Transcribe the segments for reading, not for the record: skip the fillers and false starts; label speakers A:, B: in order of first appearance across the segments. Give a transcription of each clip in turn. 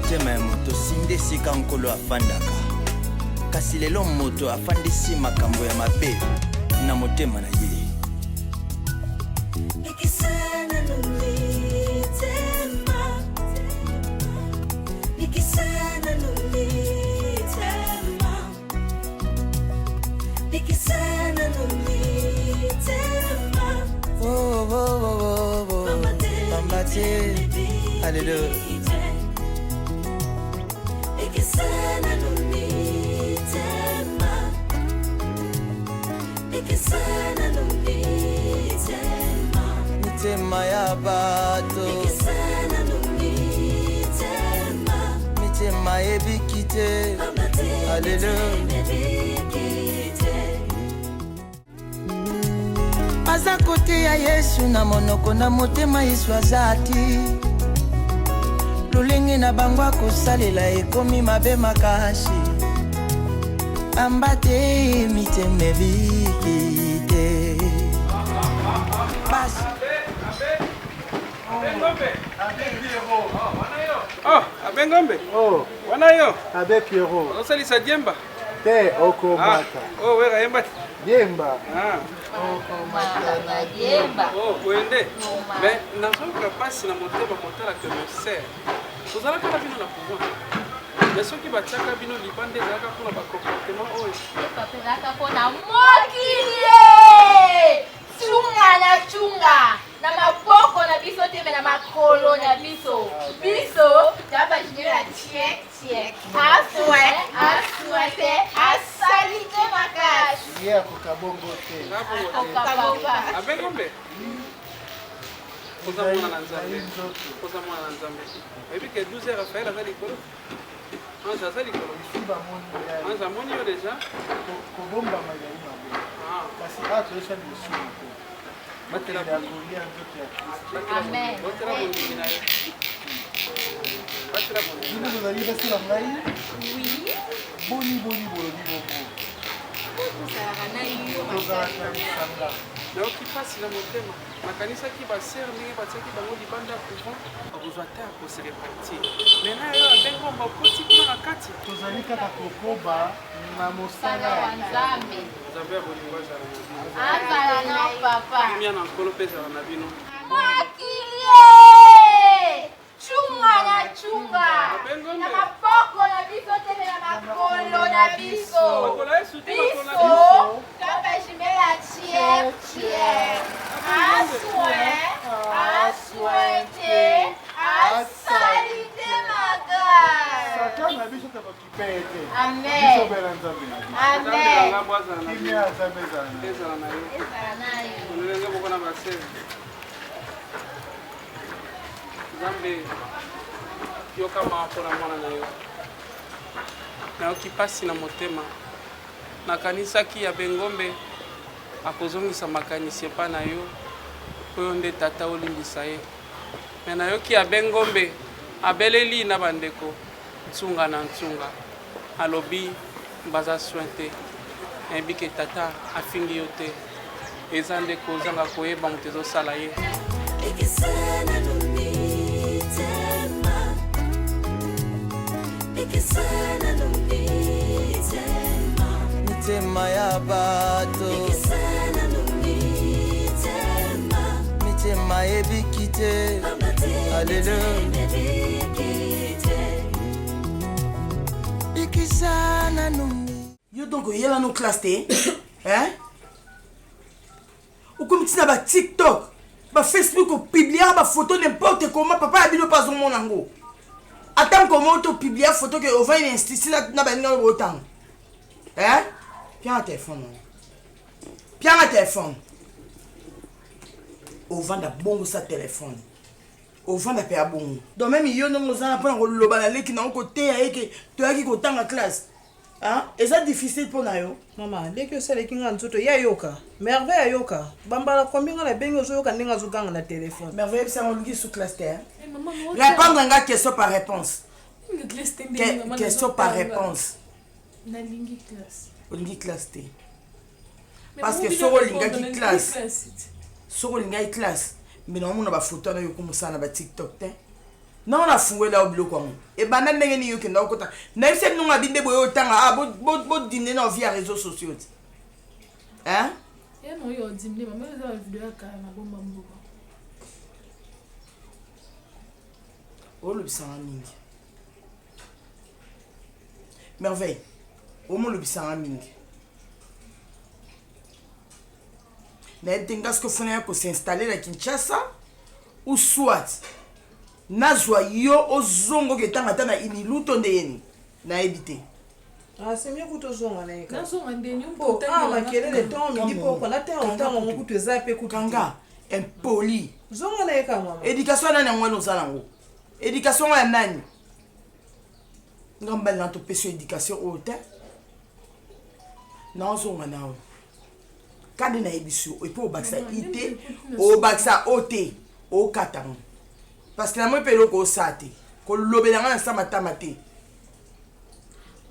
A: motema ya moto sinde esika nkolo afandaka kasi lelo moto afandisi makambo ya mabe na motema na ye. Alléluia. Mitema ya bato mitema ebikite. Alléluia. Aza kote ya Yesu na monoko na motema Yesu azati lulingi na bangwa kosalela ekomi mabe makasi ambate mitema ebikite. Basi
B: Abengombe. Oh, wanayo.
C: Avec Yoro.
B: Osalisa Diemba.
C: Te okomata.
B: Oh, wera Yemba.
C: Diemba.
D: Okomata Diemba.
B: Oh, wende. Mais nazoka pasi na motema kotala que me sert. Tozala kala bino na pouvoir. Mais soki batiaka bino libande ezalaka mpona bacomportement oyo.
D: Epapelaka mpona mokili. Chunga na chunga. Na maboko na biso te me na makolo na biso. Biso taba jira tiek tiek. Aswe te asali te makasi.
C: Yeah, kokabongo te.
D: Kokabonga.
B: Abengombe. Poza mwana na Nzambe. Poza mwana na Nzambe. Ebi ke 12h Raphaël azali likolo. Anza azali likolo. Anza moni yo déjà.
C: Kobomba magai mabe. Kasi atosha misumu te. Batela kulia nzoto ya Kristo.
D: Amen.
B: Batela boni na yo. Batela boni.
C: Bino bazali basila ngai?
D: Oui.
C: Boni boni boni boni.
B: Na okipasi na motema nakanisaki basere ndenge batiaki bango libanda ya couvent akozwa te akose repartir mena yo abengomba okoti kuna na kati
C: tozali kaka kokoba na mosala
D: wa Nzambe.
B: Nzambe ya bolingo azala
D: Azala na papa.
B: kimia na nkolo mpe ezala na bino
D: Mwakilie! Chunga na chunga. Na mapoko na biso teme na makolo na biso. Biso kapa jimela tiek tiek. Aswe te asali te magai.
C: Satana biso tabakipete.
D: Amen.
C: Biso bela Nzambe.
D: Amen.
C: Kimia Nzambe zana.
B: ezala na yo
D: Ezala na yo.
B: olelenge moko na basere Nzambe yoka maa mpona mwana na yo nayoki mpasi na motema nakanisaki ya bengombe akozongisa makanisi epa na yo oyo nde tata olimbisa ye me nayoki ya bengombe abeleli na bandeko ntunga na ntunga alobi baza soin te nayebi ke tata afingi yo te eza nde kozanga koyeba moto ezosala ye
A: mitema ya bato mitema ebikite. Alléluia. Bikisana numi
E: yo donc oyela no classe te hein okomitina ba TikTok ba Facebook opublier ba photo n'importe comment papa ya bino pas omona ngo attends comment to publier photo que over une institution na ba ninga botang hein bien téléphone au vendre bongo sa téléphone au vendre pe a bongo donc même yo no mozana pona ko loba na leki na ko te ya eke to yaki ko tanga classe hein et ça difficile pour na yo
F: mama leki osala kinga nzoto ya yoka merveille ya yoka bambala kombinga na bengo zo yoka ndinga zo ganga na téléphone
E: merveille ça on dit sous classe terre répondre nga question par réponse question par réponse
G: na lingi classe
E: olingi classe te parce que soko lingaki classe soko lingaki classe mais non on a ba photo na yo comme ça na ba TikTok te Non, la fouille là au bloc quoi. Et ben même n'engagez ni que non côté. Même si nous avons des boyaux autant ah bon dîner dans via réseaux sociaux. Hein?
G: Et non yo dîner maman ça va vidéo quand même bon mambo.
E: Oh le sang mingi. Merveille. Au moins le sang mingi. Mais tingas que faut pour s'installer à Kinshasa ou soit nazwa yo ozongo ke tanga tana iniluto ndeni na ebité.
F: Ah c'est mieux que tu zonga na eka.
G: Na so ndeni
F: Oh ah makelele temps midi po ko na temps temps mo kutu zape ku
E: Kanga impoli.
F: Zonga na eka mama.
E: Éducation nani ngwana ozalango. Éducation ya nani? Ngamba na to peso éducation ota. Na zonga na o. Kadi na ebisu e po baksa ité o baksa oté o katango. Parce que la moi pelo ko sate ko lobelanga na sama tamate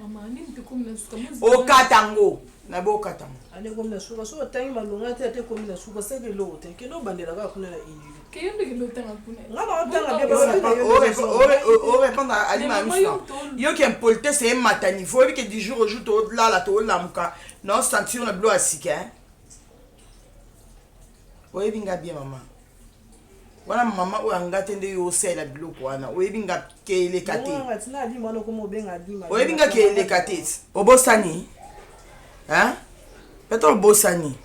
G: Maman ni mpiko mna suka mzi.
E: o katango na bo katango
F: Ale comme la suka so tangi malunga te comme la suka se lo te ke no bandela ka kuna na indi.
G: Ke yende ke lotanga kuna.
F: Ngaba otanga be
E: o répondre à l'image yo qui impolte c'est un matin il faut que du jour au jour to là la to la muka non sentir na blo asika o binga bien maman. Voilà maman ou angatende yo sela biloko wana oyebinga ke ile kate oyebinga ke ile kate obosani hein peut-être obosani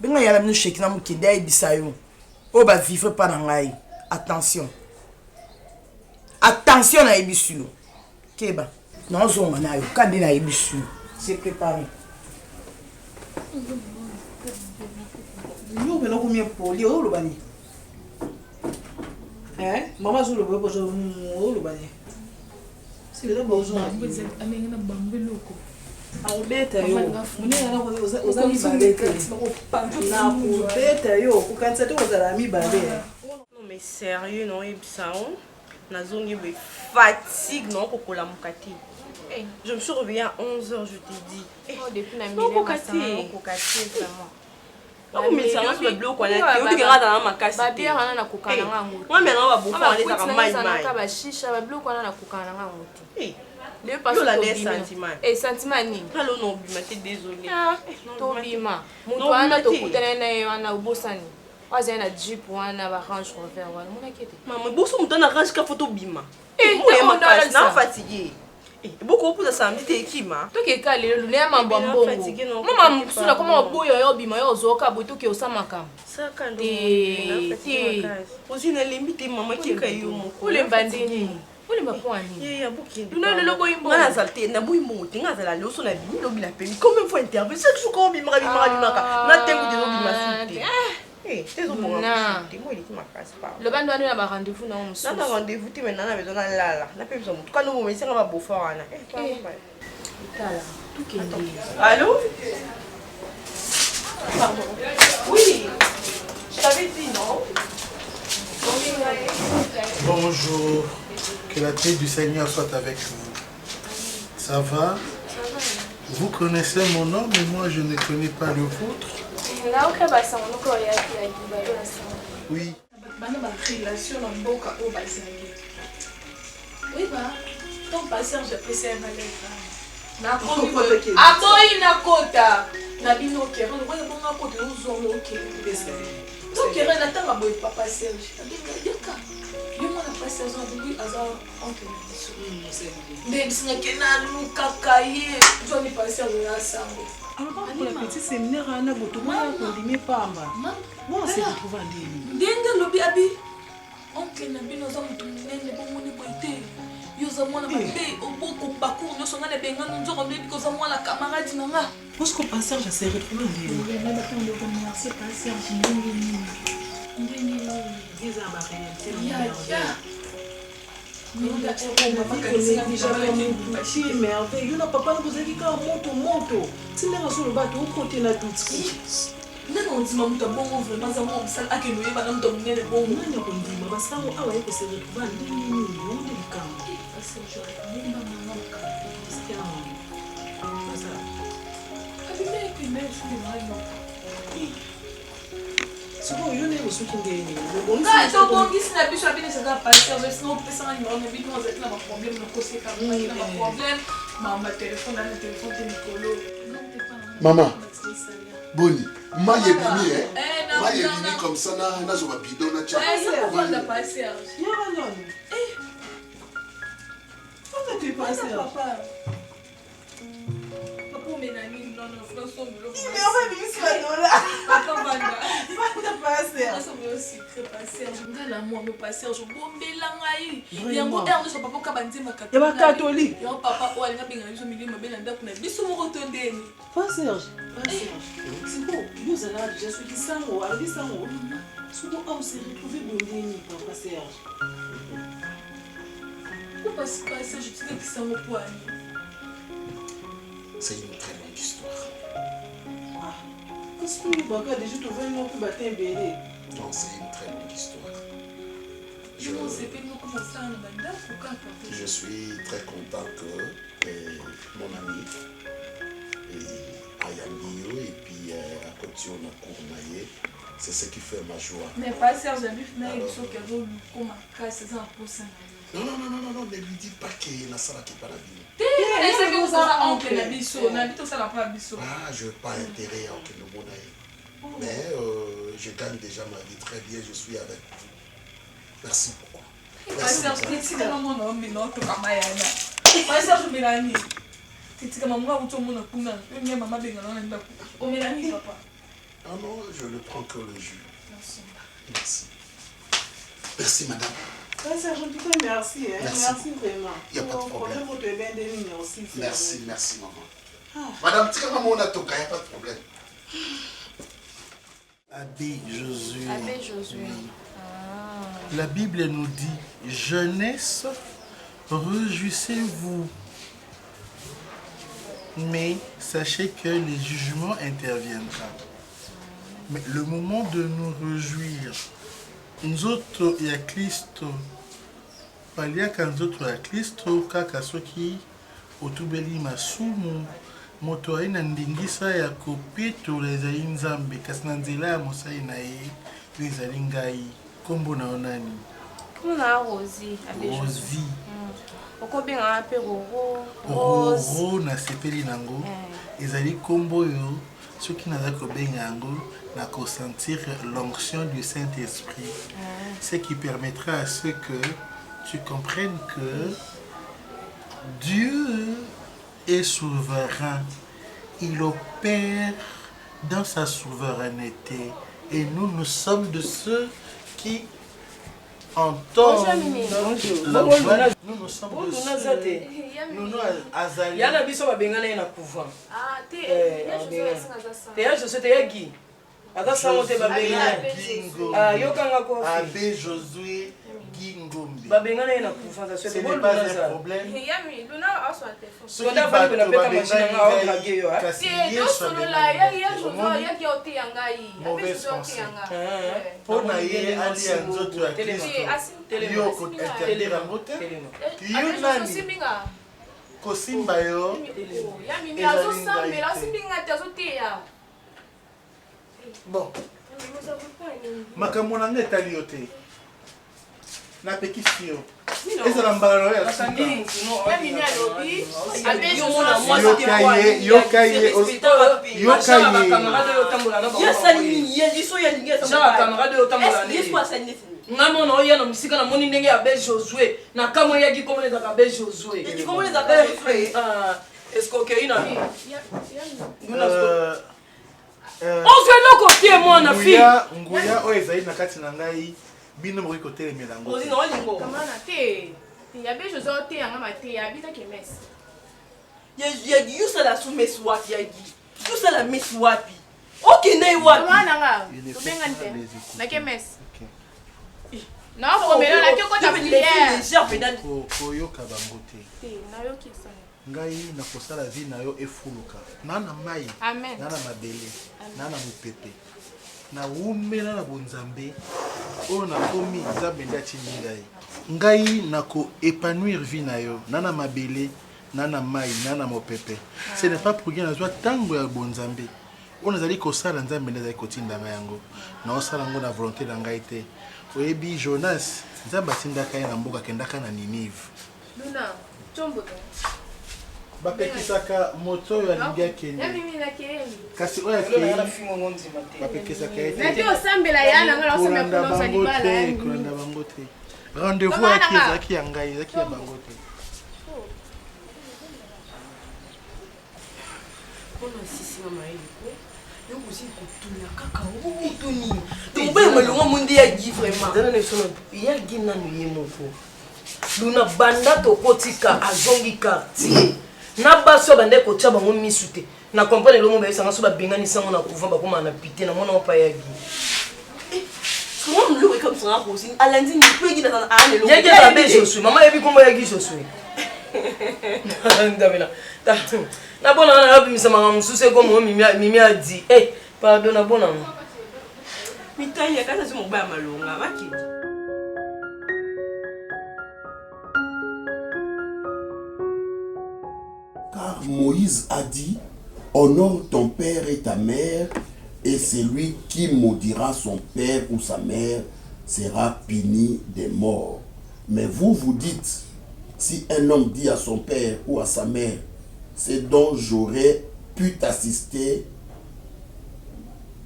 E: binga yala minu shekina mukinde ay bisayo o ba vivre pas dans ngai attention na ebisu keba non zonga na yo kande na ebisu c'est préparé
F: yo belo komie poli o lo bani. Maman sur le web pour le bani. C'est le besoin.
G: Mbuzi amenga na bambeloko.
F: Albeta yo. Mune yana ko ozami balete. Na kubeta yo ko kanisa to ozami balete.
H: Non mais sérieux non ebisao. Na zongi be fatigue non kokola mukati. Je me suis réveillée à 11h, je t'ai dit.
D: Oh depuis na
H: Non kokati vraiment. Ah mais ça va se bloquer là. Tu regardes dans ma casse.
D: Ba bière na kokana ngango.
H: Moi maintenant va beaucoup aller dans mai mai.
D: Ka ba shisha ba bloquer na kokana ngango.
H: Eh.
D: Le pas
H: Yo la des sentiments.
D: Eh sentiment ni.
H: Allô non, mais t'es désolé.
D: To bima. Mutu ana to kutana na yo na ubosani. Waza na jeep wana ba range rover wana. Mona kete.
H: Maman bosso mutana range ka photo bima.
D: Eh
H: moi ma casse na fatigué. Beaucoup pour ça me dit qui ma
D: to ke ka lelo ne mambo mbongo mama msuna kama boyo yo bima yo zoka boto ke osama kam
H: saka ndo aussi na limite mama ki kayo mo
D: ule mbandini ule mapwani
H: ya buki
D: luna lelo boyimbo
H: na salte na boyimbo tinga za la leso na bimi lobi la pemi combien fois intervenir chaque jour ko bima ka na tengo de lobi masite t'es au bon t'es moi il est ma casse pas
D: le bando ana ba rendez-vous na on
H: na rendez-vous tu maintenant na besoin là na pe besoin quand nous me sera beau fort ana
D: tala tout qui
H: allô pardon oui je t'avais dit non.
C: Bonjour, que la paix du Seigneur soit avec vous. Ça va? Vous connaissez mon nom, mais moi je ne connais pas le vôtre. Oui.
G: Oui bah ton passeur j'apprécie un malin.
F: Aboyi na kota. Na bino ke ron ko bonga ko de uzolo ke pesa. To ke ron atanga boy papa Serge. Yaka. Yo mona pasa zo bi aza onke na biso. Ndé bisinga ke na luka kaye. Jo ni pasa na sango. Alors pour la petite séminaire ana boto moi ko ndimi pamba. Moi c'est de trouver ndini.
G: Ndenge lobi abi. Onke na bino za mutu munene bo moni boite. Yoza mwana mabe oboko bakour nyoso ngana bengana nzoko ndebi koza mwana camarade nanga.
F: Parce que passer je s'est retrouvé ndini.
G: Oui, mais maintenant le remercier passer ndini. Ndini.
F: Diza ba réalité.
G: Ya.
F: Nenda kwa mama kanisa ni jamais si merveille. Yuna papa nous a dit ka moto. Tinga sur le bateau côté na tutsi.
G: Ndenge ondima mutu abongo vraiment za mwa mosala akende oyeba mutu munene bongo.
F: Nani akondima basango awa ye kose retrouver ndini yonde likambo. nga tobongisi na biso abini ezaka paster sino opesanga nimero na bino ozalaki na baproblème nakosekaki na baproblème mama telefone ana telefone te mikolo
I: Maman, Boni, maille bini, hein? Maille bini comme ça, na zo bidon na tcha.
F: ça va la passer.
H: Pourquoi tu es passé là?
F: Papa menani non non François Milo.
H: Mais on va vivre sur la dola.
F: Papa Banda.
H: Pas passer.
F: Ça me aussi très passer. Je me la moi me passer je bombela ngai. Yango erne so papa ka banzima
H: Ya ba catholique.
F: Ya papa o alinga benga biso milima bela ndako na biso mo rotondeni.
H: Pas Serge. C'est bon. Nous allons déjà ce qui s'en va, qui s'en va. Souvent on s'est retrouvé bondeni papa Serge.
F: Pourquoi c'est pas ça je disais que ça me poigne.
I: C'est une très longue histoire.
H: Qu'est-ce que tu vas déjà tu vas nous battre un bébé?
I: Non, c'est une très longue histoire. Je suis très content que mon ami Ayamio et puis à côté on a Kournaye, c'est ce qui fait ma joie.
F: Mais pas Serge, j'ai vu que vous comme casse ça pour ça.
I: Non, ne lui dis pas qu'il n'a ça qui est pas la vie. Ah, je n'ai pas intérêt à aucun monde. Mais je gagne déjà ma vie très bien, je suis avec vous. Merci beaucoup. Merci. Ah non, je ne prends que le jus. Merci. Merci, madame.
H: Merci, hein? Merci vraiment.
I: Il n'y a pas de problème.
H: Merci,
I: maman. Madame, tu as mon atoka, il n'y a pas de problème.
C: Abbé Josué.
D: Abbé Josué.
C: La Bible nous dit, jeunesse, réjouissez-vous. Mais sachez que les jugements interviendront. Mais le moment de nous réjouir, nous autres, il y a Christ. Il y a quand nous autres, il y a Christ, kaka soki, otubeli masumu, moto ina ndingisa ya kopito lezali nzambe, kasi na nzela ya mosali na ye, lezali ngai. Kombo na onani?
D: Kombo na Rosie.
C: Rosie.
D: Okobenga ape Roro.
C: Roro na sepeli nango. Ezali kombo yo, soki naza kobenga yango, na ressentir l'onction du Saint-Esprit. Ce qui permettra à ce que tu comprennes que Dieu est souverain. Il opère dans sa souveraineté. Et nous sommes de ceux qui entendent la voix. Nous sommes de ceux. Nous azali.
E: Yana biso babengana ina couvent. Guy. Ata sango te babengana
C: Gingo.
E: Yokanga ko.
C: Abbé Josué Gingombe.
E: Babengana ina couvent ça
C: c'est pas un problème.
D: Yami, Luna also a téléphone.
E: Ce qu'on a fait na peka machine nga o draguer yo.
D: C'est solo la ya Josué ya ki oti yanga yi.
C: Mauvaise pensée. Pour na ye ali ya nzoto ya Kristo. Yo ko interdire ngote. Yo nani? Kosimba yo.
D: Yami mi azo sambela simbinga te azo teya.
C: Bon. Makambo na nga etali yo te. Napekisi yo. Ezala mbala na yo ya suka. Yokaye.
E: Ngamo oya no musika na moni ndenge ya Abbé Josué na kamo yaki komone za Abbé Josué. Ki komone za Abbé Josué. Est-ce que ina mi? On fait le côté moi na fille.
C: Nguya o ezali na kati na ngai bino mo côté le melango.
E: Ozi no lingo.
D: Kamana te. Ya Abbé Josué te yanga mate ya bita ke mes.
H: You said la soumise wapi yagi. You said la miss wapi. OK nei wapi.
D: Kamana nga. Tobengante. Na ke mes. Non, faut me la ke ko ta prière.
C: Koyoka bango te.
D: Na yo kisa.
C: Ngai na kosala vie na yo efuluka. Nana mai.
D: Amen.
C: Nana mabele. Nana mupepe. Na umela na bonzambe. O na komi nzambe ndati ngai. Ngai na ko épanouir vie na yo. Nana mabele, nana mai, nana mopepe. Ce n'est pas pour rien na zwa tango ya bonzambe. on a dit que ça dans un ménage côté dans yango na osala ngo na volonté na ngai te oyebi Jonas za batinda kai na mboka kenda kana Ninive
D: Luna chombo to
C: bapekisaka moto ya lingia kende
D: mimi na kelele
C: kasi oya ke bapekisaka ete
D: na tio sambela yana ngala osambela kuno salibala yani
C: kulanda bango te rendez-vous aki ya ngai zaki ya bango te
H: Bona sisi mama ile yo kuzi kutunya kaka utuni tumbe malunga mundi ya gi vraiment dana ne sono ya gi nanu yemoko Luna banda to kotika azongi quartier na baso bande ko tshaba ngo misute na comprendre lo mo ba sanga so ba bengani sango na kuvamba ko mana pité na mona pa ya gi comment me le comme ça aussi alandi ni peut gi na ana le ya gi ba be je suis maman yebi kombo ya gi je suis ndamela na bona na yabi misama msuse ko mo mimi a dit pardon na bona mitai ya kasa mo ba malonga baki.
I: Car Moïse a dit, honore ton père et ta mère, et celui qui maudira son père ou sa mère sera puni de mort. Mais vous, vous dites, si un homme dit à son père ou à sa mère, c'est dont j'aurais pu t'assister,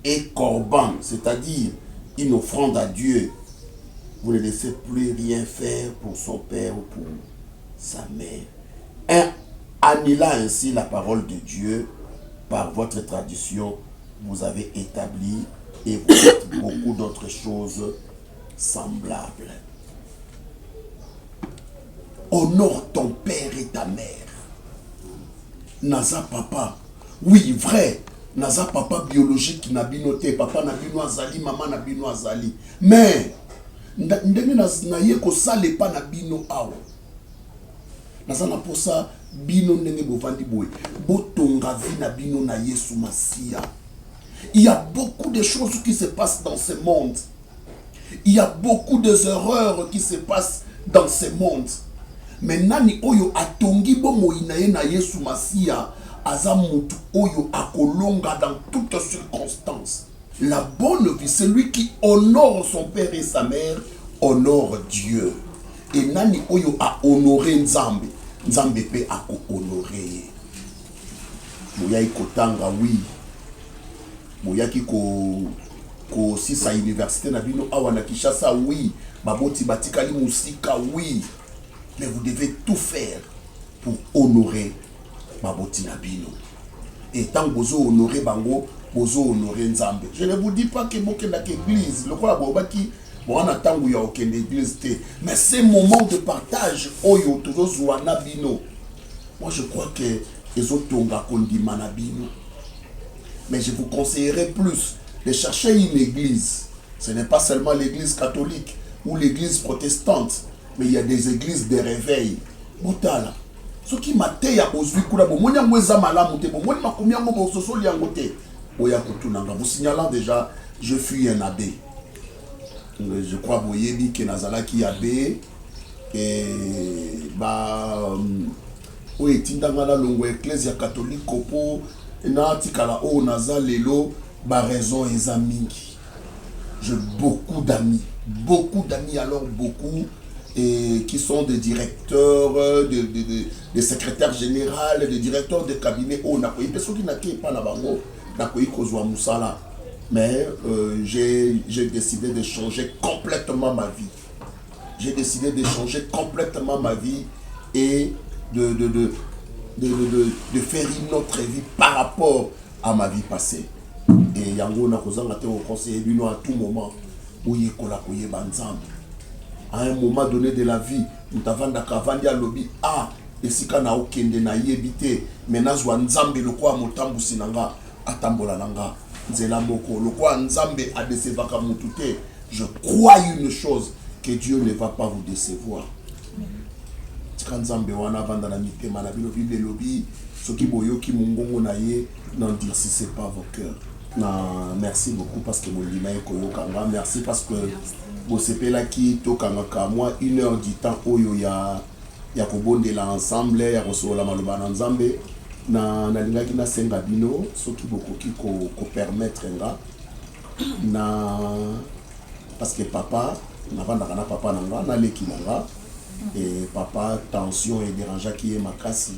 I: et corban, c'est-à-dire une offrande à Dieu, vous ne laissez plus rien faire pour son père ou pour sa mère. Annula ainsi la parole de Dieu par votre tradition, vous avez établi et vous faites beaucoup d'autres choses semblables. Honore ton père et ta mère. Naza papa, oui vrai, naza papa biologique nabino te, papa nabino azali, maman nabino azali. Mais ndenge na ye ko sale pa nabino awa. Naza na posa bino ndenge bovandi boye botonga vi na bino na Yesu Masia. Il y a beaucoup de choses qui se passent dans ce monde. Il y a beaucoup de erreurs qui se passent dans ce monde. Mais nani oyo atongi bomo inaye na Yesu Masia aza mutu oyo akolonga dans toutes circonstances. La bonne vie, celui qui honore son père et sa mère honore Dieu. Et nani oyo a honoré Nzambe. Nzambe pe ako honoré. Moyaki kotanga oui. Moyaki ko sisa université na bino awa na Kinshasa oui. Baboti batikali musika oui. Mais vous devez tout faire pour honorer baboti na bino. Et tant que vous honorez bango, vous honorez Nzambe. Je ne vous dis pas que vous êtes dans l'église. Le quoi bobaki bon, on attend qu'il y a aucune église. Mais ces moments de partage, moi je crois que les autres ont conduit Manabino. Mais je vous conseillerais plus de chercher une église. Ce n'est pas seulement l'église catholique ou l'église protestante, mais il y a des églises de réveil. Botala. Ce qui m'a dit, vous signalant déjà, je fus un abbé. Je crois boyebi que nazala ki abbé et oui tindanga la longo ecclesia catholique kopo na tikala o nazala lelo ba raison ezamingi. J'ai beaucoup d'amis alors beaucoup et qui sont des directeurs des secrétaires généraux, des directeurs de cabinet o na koyi peso ki na ke pa na bango na koyi kozwa musala. Mais j'ai décidé de changer complètement ma vie. J'ai décidé de changer complètement ma vie et de faire une autre vie par rapport à ma vie passée. Et yango na kozanga te au conseiller bino à tout moment où y kola koye banzambe. À un moment donné de la vie, nous t'avanda kavandi à lobby et si kana okende na yebite menazwa nzambe lokwa motambu sinanga atambola nanga. Je crois une chose, que Dieu ne va pas vous décevoir. N'endurcissez pas vos cœurs. Merci beaucoup parce que merci parce que vous savez là qui moi 1 heure du temps où il y a ensemble, il y a nalingaki nasenga bino soki bokoki kopermettre nga na parce que papa navandaka na papa na nga naleki na nga et papa tension et dérangeaki ye makasi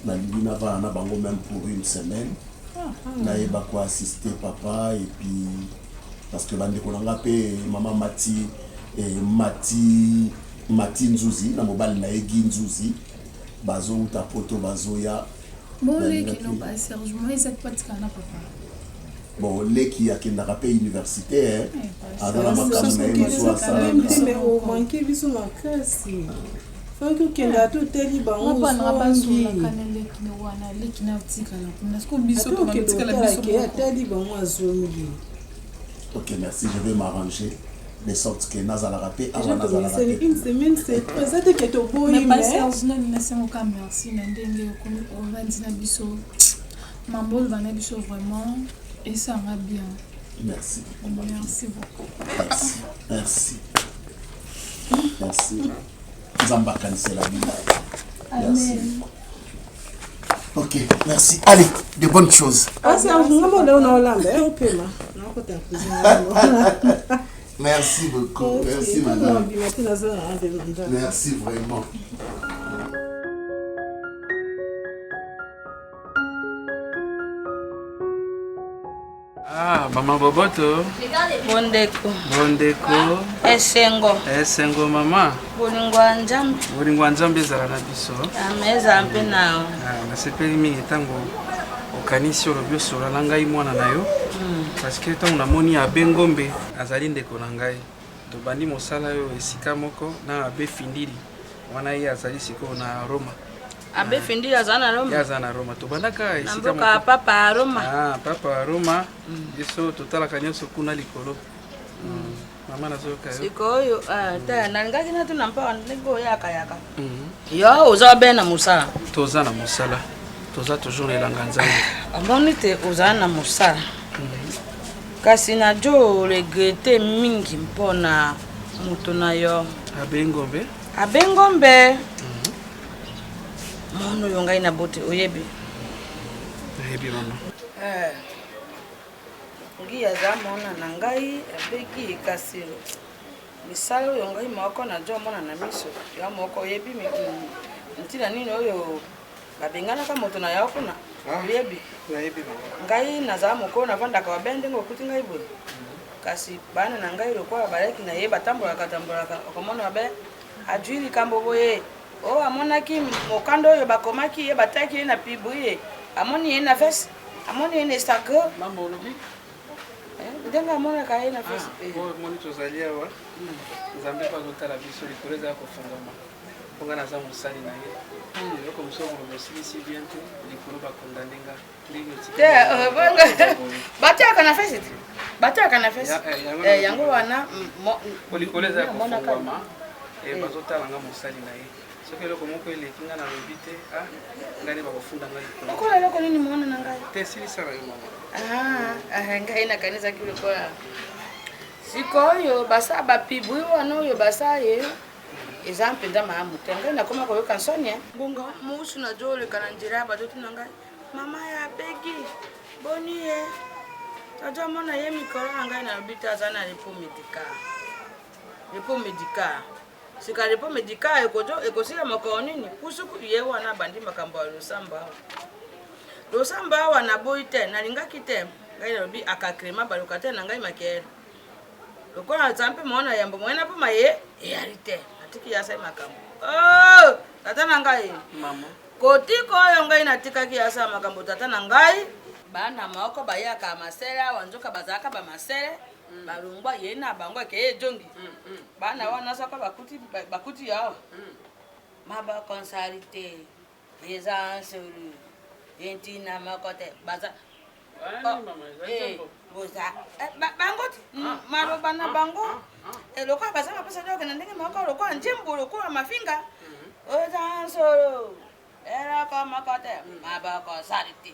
I: nalingi navanda na bango même pour une semaine nayeba koassiste papa et puis parce que bandeko na nga mpe mama mati nzuzi na mobali na ye gi nzuzi bazouta poto bazoya
G: bon leki no ba Serge moi ça pas tika na papa
I: bon leki akendaka mpe université aza na makambo na ye mosu asalaka
J: mais omanke biso makasi faki okenda to oteli bango ateli bango azongi.
I: Ok, merci, je vais m'arranger de sorte que nazalaka mpe
J: awa nazalaka mpe une semaine c'est peut-être que to boyi
G: mais Serge non merci mon cas merci na ndenge ovandi na biso mambolo bana biso vraiment et ça va bien.
I: Merci.
G: Merci beaucoup.
I: Merci. Merci. Zamba cancel la vie.
G: Amen.
I: Ok, merci. Allez, de bonnes choses. Merci beaucoup. Merci madame. Merci vraiment.
B: Ah, mama Boboto.
K: Bondeko. Esengo
B: mama.
K: Bolingwa
B: Nzambe ezala na biso.
K: Ameza mpe nao.
B: Nasepeli mingi tango okanisi olobi osola na ngai mwana na yo. Parce que tango namoni abe ngombe azali ndeko na ngai. Tobandi mosala yo esika moko na abe findili. Wana ye azali sikoyo na Roma.
K: Abe findili azana Roma.
B: Yazana Roma. Tobandaka esika
K: moko. Papa Roma.
B: Papa Roma. Biso totalaka nyonso kuna likolo. Mama nazoka yo.
K: Sikoyo ta nalingaki na tuna mpa ndego yaka. Yo oza bena musala.
B: Toza na musala. Toza toujours elanga Nzambe.
K: Amboni te oza na musala. Kasi na jo regrete mingi mpona mutu na yo. Abengombe. Mono yongai na bote oyebi.
B: Oyebi mama.
K: Ngi aza mona na ngai abeki kasiro. Misalo yongai moko na jo mona na miso. Ya moko oyebi ntina nini oyo babengana ka moto na yo kuna. Oyebi. Ngai naza moko na vanda ka bende ngokuti ngai bodi. Kasi bana na ngai lokwa baleki na ye batambola okomona babe ajwili kambo boye. Oh amonaki mokando oyo bakomaki ye bataki na pibuye. Amoni ye na face. Amoni ye na Instagram.
B: Mambo lobi.
K: Ndenga mona ka ye na face.
B: Moni tozalia wa. Nzambe pa zotala biso likoleza kofungama. Ponga na za musali na ye. Loko msomo losilisi bientôt likolo ba kondanenga.
K: Bataka na face. Bataka na face. Yango wana
B: likoleza kofungama. Bazotala nga musali na ye. Soki loko moko elekinga na lobi te ngai bakofunda ngai
K: kola loko nini mwana na ngai
B: te silisa na yo mama
K: ngai na kanisa kilokola sikoyo basa bapibu wana oyo basa ye eza mpenza maamu te ngai nakoma koyoka nsoni ngunga musu na jo oleka na nzela ya bato na ngai mama ya begi boni ye tajo mona ye mikolo na ngai na lobi te aza na repo medical sika repo medical ekosila moko nini kusuku ye wana bandi makambo ya losamba wana boyi te nalingaki te ngai lobi akakrema baluka te na ngai makele lokola tsampe mona yambo mwena po maye eyali te atiki yasa makambo tata na ngai
B: mama
K: kotiko oyo ngai natikaki yasa makambo tata na ngai bana moko bayaka masela wanzoka bazaka ba masela balungwa ye na bango ke jongi bana wana saka bakuti yao maba consalite eza nsuru yentina makote baza boza bango maro bana bango eloko baza mapesa doke na ndenge mako loko njembo loko mafinga oza nsuru era ka makote maba consalite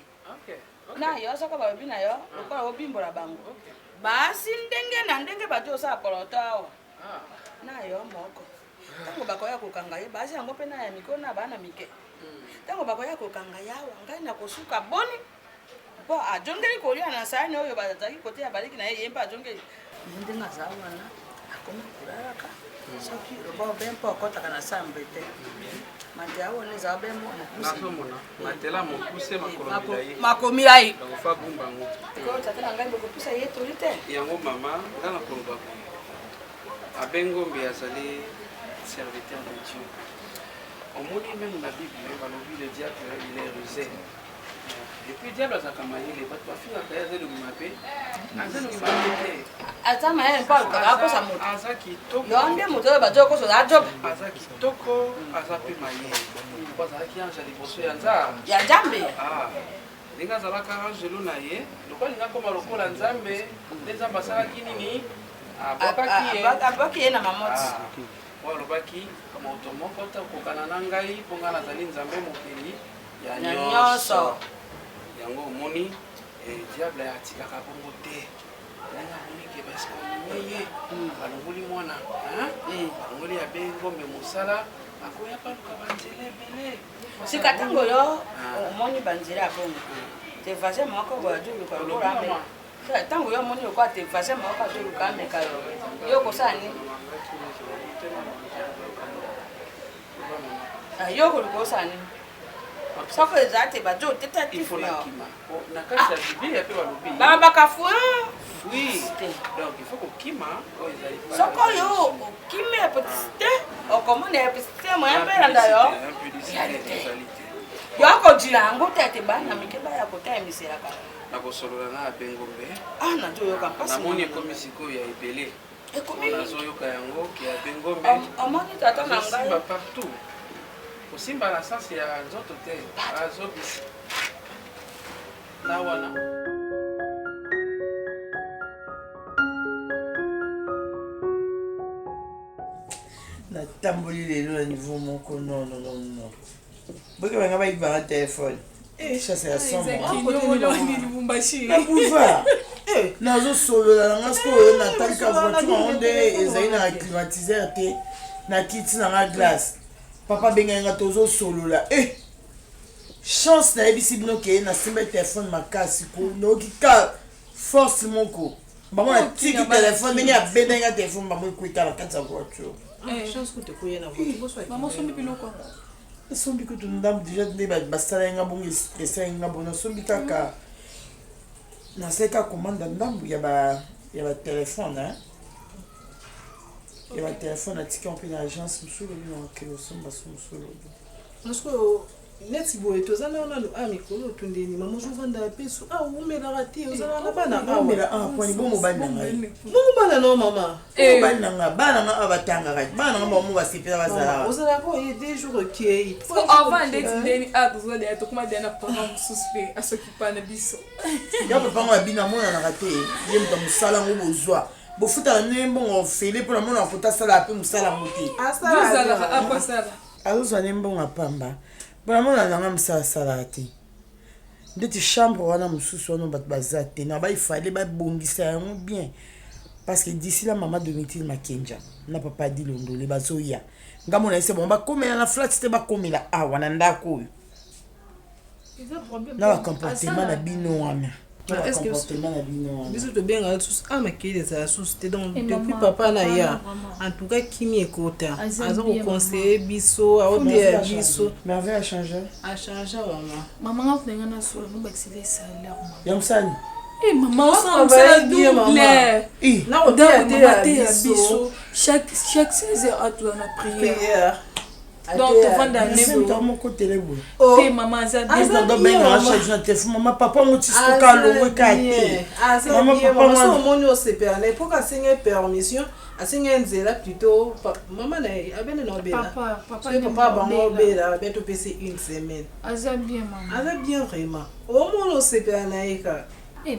K: na yo saka babi na yo loko obimbola bango basi ndenge na ndenge bato sa kolota awa na yo moko ntango bakoya kokanga ye basi yango mpe na ya mikolo na bana mike ntango bakoya kokanga yawa ngai na kosuka boni po ajongeli kolia na sani oyo bazalaki kote ya baliki na ye ye mpe ajongeli ye ndenge aza wana akomi kolalaka soki loba obe mpo akɔtaka na sambe te mate awona ezala be
B: nazomona matela mokuse
K: makomi ai
B: nakofa gumbango
K: tata na ngai bokopesa ye toli te
B: yango mama nga na koloba abengombe azali serviteur de Dieu omoni même na bible balobi le diable il est rusé et puis diable azalaka mayele bato bafingaka ye azelongima mpe azelongima te
K: aza mayele mpo alukaka akosa moto
B: aza kitoko
K: yo nde moto oyo bato okosola ajoba
B: aza kitoko aza mpe mayele po azalaki ange liboso ya nzambe
K: ya nzambe
B: ndenge azalaka angelo na ye lokola linga koma lokola nzambe nde nzambe asalaki nini
K: abwaki ye na mamoti
B: oyo alobaki moto moko takokana na ngai mpo ngai nazali nzambe mokeli ya nyonso yango omoni diable atikaka bongo te ndenge amonike baske omoni ye alongoli mwana alongoli abengombe mosala akoya paluka banzela ebele
K: sika ntango yo omoni banzela ya bongo te vase moko boyaduluka lokola ame ntango yo omoni lokola te vase moko aduluka ameka yo kosala nini yo koluka osala nini soko eza te bajo tetatif babakafu soko yo okime petite okomona epesite moya mpelanda yo yo akodila yango te te bana mike baya kotayemiselaka
B: nakosolola na abengombe
K: najo yoka mpasi
B: namoni ekomi sikoyo ya ebele nazoyoka yango ke abengombe
K: omoni tata na ngai
B: partout osimba na sansi ya nzoto te azobisa na wana
E: natamboli lelo na niveau moko non boke banga bayibanga telefone chasse ya sombonapouvoir nazosolola nanga sikoyo natalika voiture yango nde ezali na climatiseur te nakiti nanga glace papa benganga tozosolola chance nayebisi bino ke nasimba telefone makasi nokika force moko bango natiki telefone ndenge abendenga telefone bango ekwitala kati ya voiture sombi kutu ndambu deja nde basala yenga bongo esala yenga bongo nasombi kaka nasali kaka komanda ndambu ya batelefone ya batelefone atiki mpe na agence mosolo binokele osomba so mosolo
J: neti boye tozala wana mikolo otundeni mama ozovanda peso omelaka te ozalaka bana
E: poni bo mobali na ngai
J: bongo bana no mama
E: mobali na ngai bana na ngai batangaka bana na ngai bamo basepela bazalaka
J: ozalaka oye des jours okei
G: avant ndeti ndeni tozodea tokoma dea na papa mosusu mpe asokipa na biso
E: ya papa ngo ya bino amonanaka te ye moto mosala ngo bozwa bofutaka nde mbongo ofele mpona mona akota asala mpe mosala mo te azozwa nde mbongo apamba mpona mona nanga mosala asalaka te ndeti chambre wana mosusu wana bato baza te na baifale babongisa yango bien parce que d'ici la mama Domitille Makenja na papa di Londole bazoya ngamona ese bon bakomela na flat te bakomela awa na ndako oyo na bakomportement na bino wana
J: est-ce que biso tobenga tous makili ezala susu te donc depuis papa na ya en tout cas kimi ekota aza koconseille biso aodeya biso
E: merveille a changé
G: mama nga funenga na solo nobakisile salaire
E: ya mosani
G: mama osala double
J: na odeya
G: biso chaque 16h atoa na prière donc tovanda
E: moko telebo
G: te mama
E: aza telefone mama papa motisoka longwe ka te
J: mama papa omoni osepela na epoka asenga permission asenga nzela plutôt mama na abene na obela papa bango obela beto pese une semaine
G: aza bien mama
J: aza bien vraiment omoni osepela na ye ka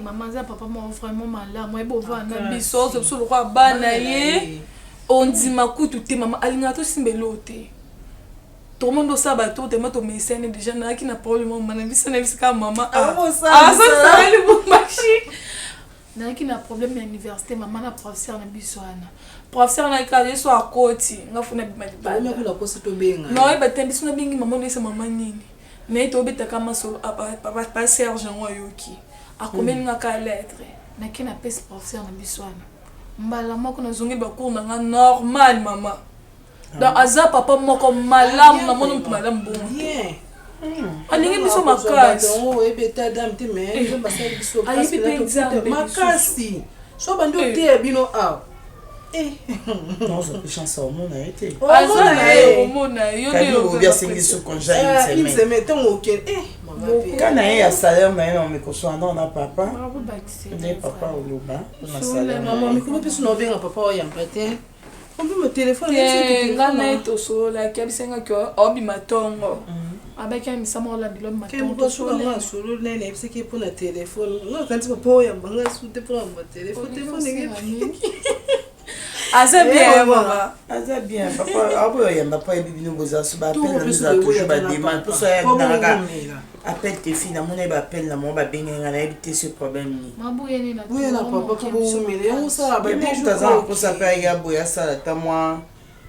G: mama aza papa moko vraiment malamu ebova na biso biso lokwa bana ye ondima kutu te mama alingaka tosimbelo te tout le monde sait bateau tellement to médecin déjà na qui na problème mana bisa na bisa mama ça le bon marché na qui na problème à l'université maman na professeur na biso ana professeur na ka yeso akoti ngafuna
J: Ba me kula ko se to benga.
G: non eba tembi suna bingi mama nese mama nini mais to beta kama so papa Serge Ngoyoki akomeli ngaka lettre na kina pese professeur na biswana mbala moko na zongi ba cours na normal mama da aza papa moko malamu na mono malamu bon
J: Bien.
G: alingi biso makasi
J: Oh ebeta dame te mais ba sa biso makasi. So bando te bino a.
E: Non, je peux chancer au monde, été.
J: Bien c'est conjaille une semaine tant OK.
E: Quand il y a salaire mais on me conçoit non na papa. Ne papa au loba, na salaire.
J: Maman, mais comment peut-on bien papa o yampate? On peut me téléphoner
G: sur ngana to so la kabisenga ko obi matongo. Abeka misamo la bilo matongo
J: so la solo nene c'est que pour le téléphone. Non, quand tu papa o yambanga sous pour le téléphone
G: Aza bien maman.
E: Aza bien papa abo yamba pa ebibino boza so ba appel na za toujours ba demande pour ça na appel tes filles na mona ba appel na mo ba benga na éviter ce problème ni.
G: Mabuyeni na.
J: Oui na papa ko bo mele on ça ba
E: déjà ça pour ça pa ya boya ça ta moi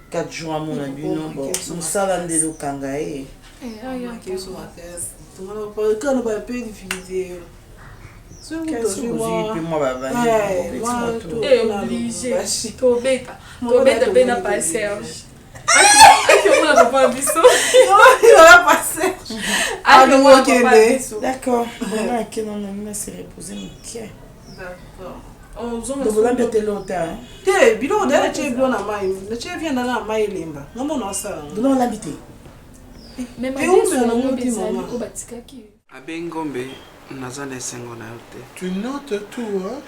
E: 4 jours à mon bino bon ça là ndelo kanga
G: aya
J: ke so ma test. Tu m'as pas quand on va payer difficulté.
E: Qu'est-ce que vous avez moi baba
G: obligé tobeta pe na pa Serge aki omona papa biso
J: il va passer
E: d'accord on que non on se reposer ok
J: d'accord
E: on vous l'embête longtemps
J: te bilo dala che bilo na mai na che vient na mai limba ngamo na sala
E: non l'habiter
G: même
J: na moti mama
G: obatikaki
B: abengombe nazana esengo na yote.
C: Tu notes tout, hein?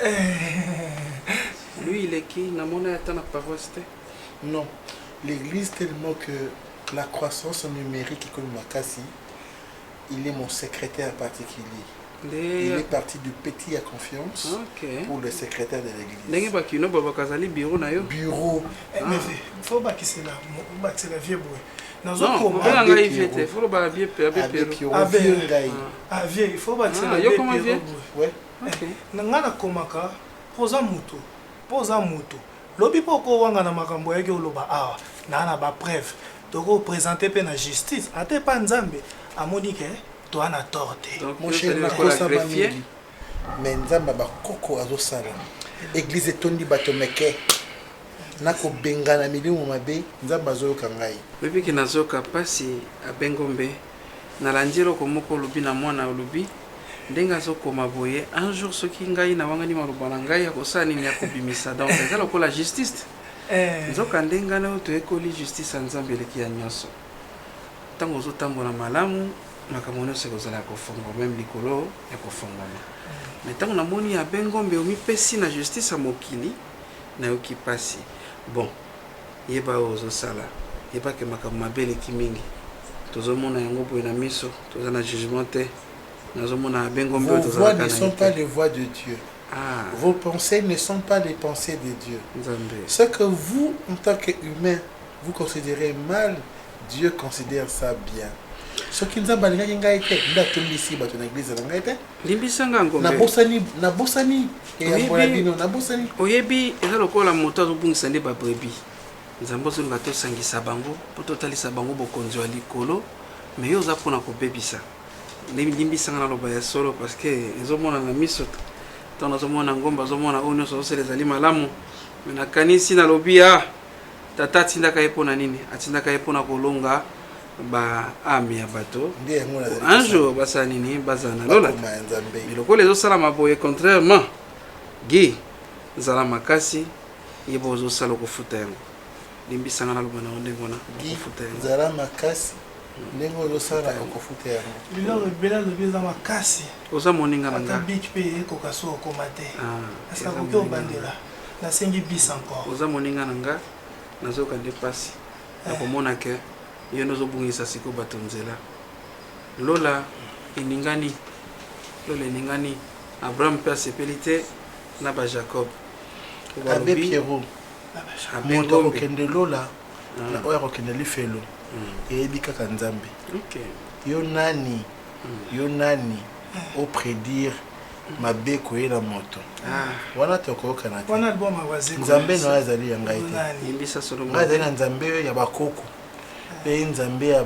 B: Lui, il est qui? Namona est en paroisse.
C: Non. L'église, tellement que la croissance numérique comme Makassi, il est mon secrétaire particulier. Il est parti du petit à confiance pour le secrétaire de l'église. Bureau.
L: Mais il faut que c'est là. C'est la vieille bouée.
B: Non, il faut que c'est la vieille
L: il faut que c'est la vieille bouée. Nangana komaka poza muto lobi poko wanga na makambo yake uloba awa na ba preuve toko présenter pe na justice ate pa nzambe amoni ke to ana torte
C: mon cher na kosa bangi mais nzamba ba koko azosala église etondi bato meke nako bengana milimu mabe nzamba azoyoka ngai
B: lobi ki nazoka pasi abengombe na landiro ko moko lobi na mwana lobi ndenga azokoma boye un jour soki ngai na wangani maloba na ngai akosala nini akobimisa donc eza lokola justice nzoka ndenga na oyo toyekoli justice ya nzambe eleki ya nyonso ntango ozotambola malamu makambo nyonso ekozala ya kofongwa meme likolo ya kofongwama mais ntango namoni abengombe omipesi na justice ya mokili nayoki pasi bon yeba oyo ozosala yebake makambo mabe eleki mingi tozomona yango boye na miso toza na jugement te.
C: Vos voix ne sont pas les voix de Dieu. Vos pensées ne sont pas les pensées de Dieu. Ce que vous, en tant qu'humain, vous considérez mal, Dieu considère ça bien. Ce qui nous a balayé, c'est que nous avons ici dans l'église. Nabosani.
B: Oyebi, eza lokola moto azobungisa nde ba brebis. Nzambo zonga to sangisa bango, poto talisa bango bokonzi wa likolo, mais yo za pona ko bebisa. Limbisanga na loba ya solo parce que ezomona na miso tona zomona ngomba zomona ono so se les malamu mais na kanisi na lobia tata tindaka epona nini atindaka epona kolonga ba ami ya bato un jour basa nini bazana lola biloko les osala maboye contrairement gi zala makasi yebo zo sala ko futa yango limbisanga na loba na ondengona ko futa yango
C: zala makasi nengo losala okofuta yango
L: biloko ebele alobi eza makasi
B: oza moninga na nga
L: bik mpe ekoka so okoma te asa koki obandela nasengi bis encore
B: oza moninga na nga nazoka nde pasi nakomona ke yo nozobungisa siko bato nzela lola eningani abraham mpe asepeli te na bajacob
C: abe Pierrot moto akokende lola na oyo akokende lifelo eyebi kaka nzambe yo nani au prédire mabe koyela moto wana tokokana te
L: wana album awaze
C: nzambe no azali ya ngai te
B: yimbisa solo
C: ngai azali na nzambe ya bakoko mpe nzambe ya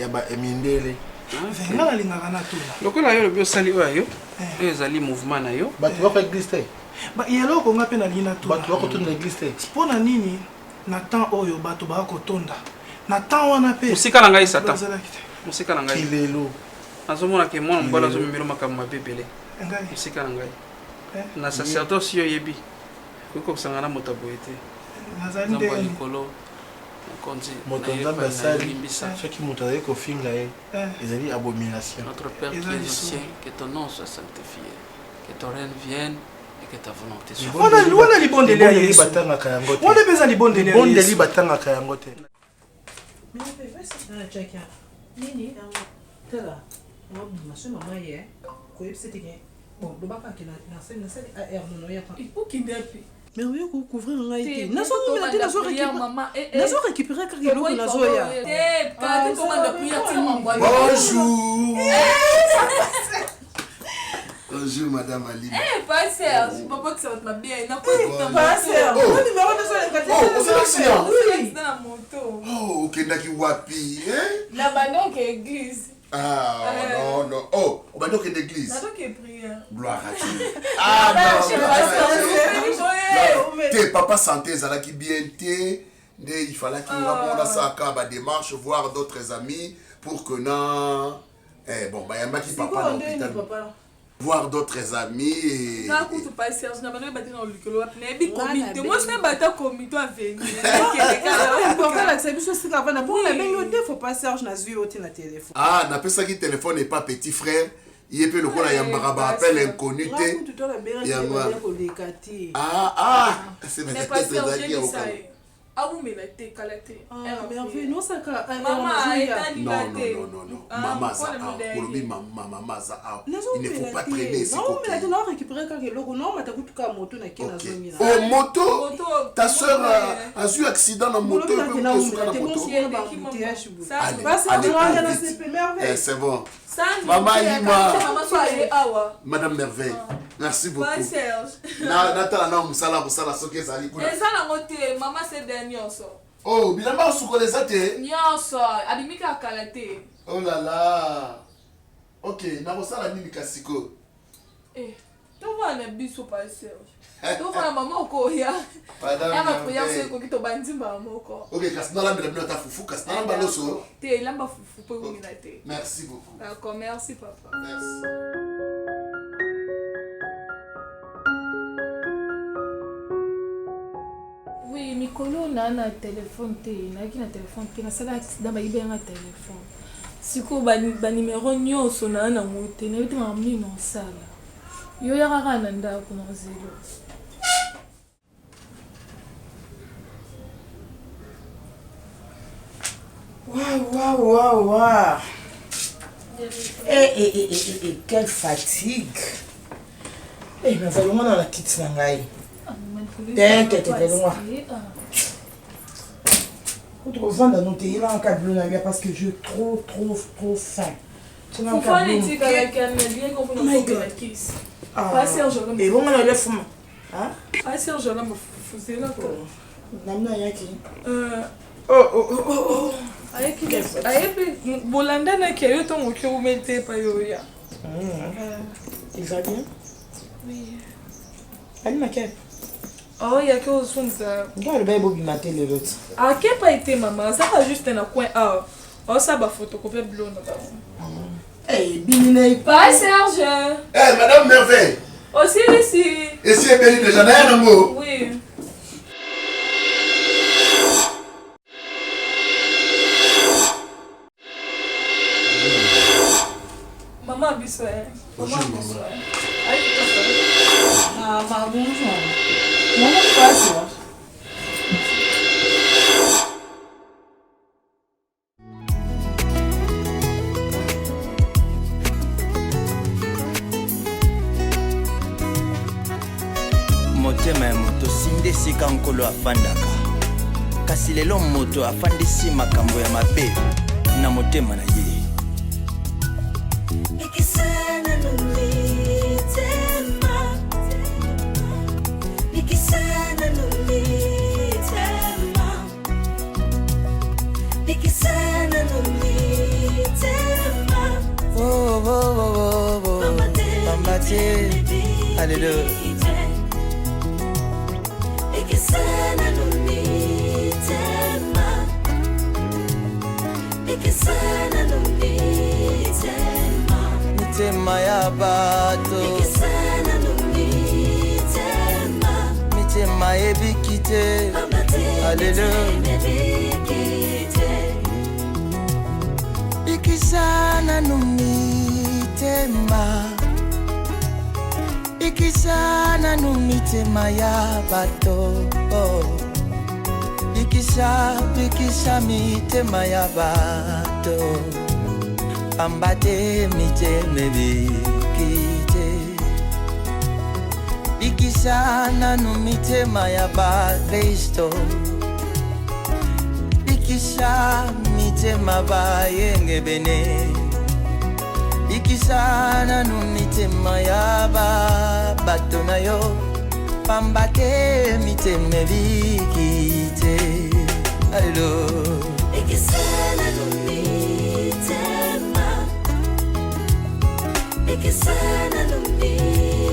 C: baemindele
L: nga nalingaka na tuna
B: lokola yo lobi osali oyo oyo ezali mouvement na yo
C: bato bako eglise te
L: eloko nga mpe nalingi na tuna
C: bato bakotonda eglise te
L: mpo na nini na temps oyo bato bakotonda na temps wana mpe
B: mosika na ngai satan mosika na ngai
C: kilelo
B: nazomona ke mwana mobala azomemela makambo mabe ebele mosika na ngai na sacerdoce yo oyebi koki kosanga na moto aboye te nzambo ya likolo
C: moto nzambe asali soki moto azali kofinga ye ezali abomination.
B: Notre Père qui es au ciel, que ton nom soit sanctifié, que ton règne vienne et que ta volonté soit.
L: wana libondeli ya yesu wana peza libondeli ya yesu
C: batangaka yango te.
J: Nini? Tela. Monsieur maman hier, quoi c'était bien. Bon, le papa qui na scène mon oya pas.
G: Il faut qu'il dépi.
J: Mais oui, couvrir un été. Nazo récupérer quelque chose nazo ya.
I: Bonjour. Bonjour madame Ali.
G: Pas Serge, papa que ça va te bien. N'a
J: pas Serge.
I: Oh,
J: numéro de
I: c'est
G: oui. Dans la moto.
I: Oh, kendaki wapi, hein?
G: La banque église.
I: Ah, non. Oh, on va donc l'église.
G: La banque est prière.
I: Gloire à Dieu. Ah, non. T'es papa santé, ça qui bien t'es. Il fallait qu'il nous ça à démarche, voir d'autres amis pour que non. Eh bon, bah, il y a un qui papa dans l'hôpital. Voir d'autres amis et...
G: Non, écoute pas Serge, n'a pas battu dans le colo. N'ebi comité. Moi je n'ai pas battu comité à venir.
J: Faut pas Serge n'a vu au téléphone.
I: Ah, n'a pas ça qui téléphone n'est pas petit frère. Il est peu le coup là, il y a un appel inconnu. Ah, c'est vrai que c'est très bien.
G: Ah vous me la tête, calate.
J: Ah merveille, non ça ka.
G: Maman
I: non. Maman ça. Maman ça. Il ne faut pas traîner c'est
J: quoi. Non, mais là récupérer quelque chose. Non, mais t'as coûté ka moto na kena zomina.
I: Oh moto. Ta sœur a eu accident dans moto et peut sur la moto. C'est bon. Maman Ima. Madame Merveille. Merci beaucoup. Natala musala soke sali kuna.
G: Ezala ngote mama c'est dernier so.
I: Oh, bilamba sukoleza te.
G: Nyonso, abimika kalate.
I: Oh là là. OK, na bosala nini kasiko?
G: To wana biso pa Serge. To wana mama ko ya.
I: Madame.
G: Ya makuya se ko kito bandimba moko.
I: OK, kasina la mbele ta fufu, kasina la baloso.
G: Te lamba fufu po ngina te.
I: Merci beaucoup.
G: D'accord, merci papa.
I: Merci.
G: Oui, Mikolo na téléphone te, na téléphone te, na sala accident ba ibanga téléphone. Siko ba numéro nyonso na ngote, na bitu mamni non sala. Yo ya kaka na ndako na zelo.
E: Waouh. Quelle fatigue. Mais allons dans la petite nangai. T'inquiète, moi. Autrement, dans notre pays, là, en câble, parce que j'ai trop faim.
G: Tu m'as dit que bien compris la kiss. Pas Serge,
E: et bon, on a le fond.
G: Hein? Pas Serge, on a fait là.
E: Namna yaki.
G: Ayeki bolanda na keyo to moki umete pa yoya.
E: Il va bien?
G: Oui.
E: Ali maquette.
G: Oh, il y a que au son ça.
E: Regarde le baby matin le l'autre.
G: Ah, qu'est pas été maman, ça va juste un coin ah. Oh, ça va photocopier bleu là.
E: Eh, Binine
G: pas Serge.
I: Eh, madame Merveille.
G: Aussi ici.
I: Ici est béni déjà n'a un mot.
G: Oui. Maman biso.
I: Bonjour maman.
J: Ah, maman bonjour. Maman passe.
A: motema ya moto sinde esika nkolo afandaka kasi lelo moto afandisi makambo ya mabe na motema na ye. Alléluia. Mitema ya bato mitema ebikite. Alléluia. Ikisana numitema ikisana numitema ya bato ikisha mitema ya bato ambate miteme bikite ikisana numitema ya ba Kristo ikisha mitema ba yenge bene ikisana numitema ya ba bato na yo pambate miteme bikite. Alléluia. Ikisana numitema ikisana numitema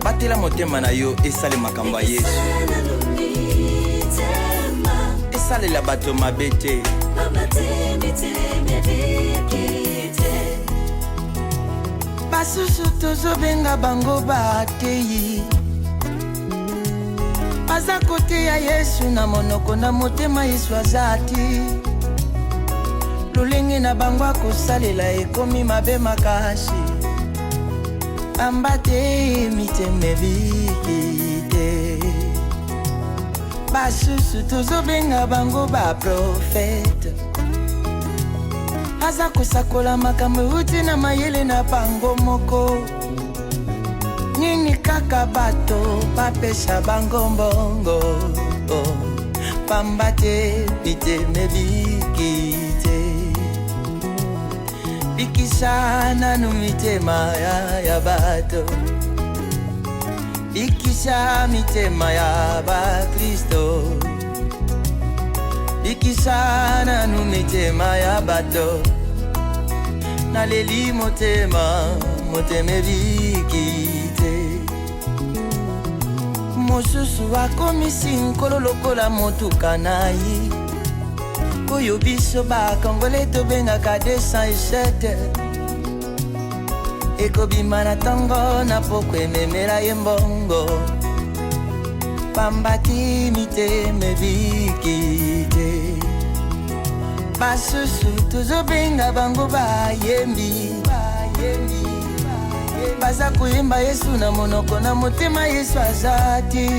A: batela motema na yo esale makambo ya Yesu esalela bato mabe te. Basusu tozobenga bango bateyi baza kote ya Yesu na monoko na motema Yesu azati lolenge na bango akosalela ekomi mabe makasi ambate miteme bikite. Basusu tozobenga bango baprofete aza kosakola makambo euti na mayele na bango moko nini kaka bato bapesa bango mbongo pambate miteme bikite bikisana numitema ya bato bikisha mitema ya ba Kristo bikisana numitema ya bato naleli motema moteme bikite mosusu akomisi nkolo lokola motuka nayi oyo biso bakongole tobengaka 207 ekobima na ntongo na poko ememela ye mbongo pambati miteme bikite. Basusu tozobenga bango bayembi baza koyemba Yesu na monoko na motema Yesu azati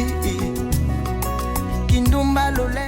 A: kindumba lolendo.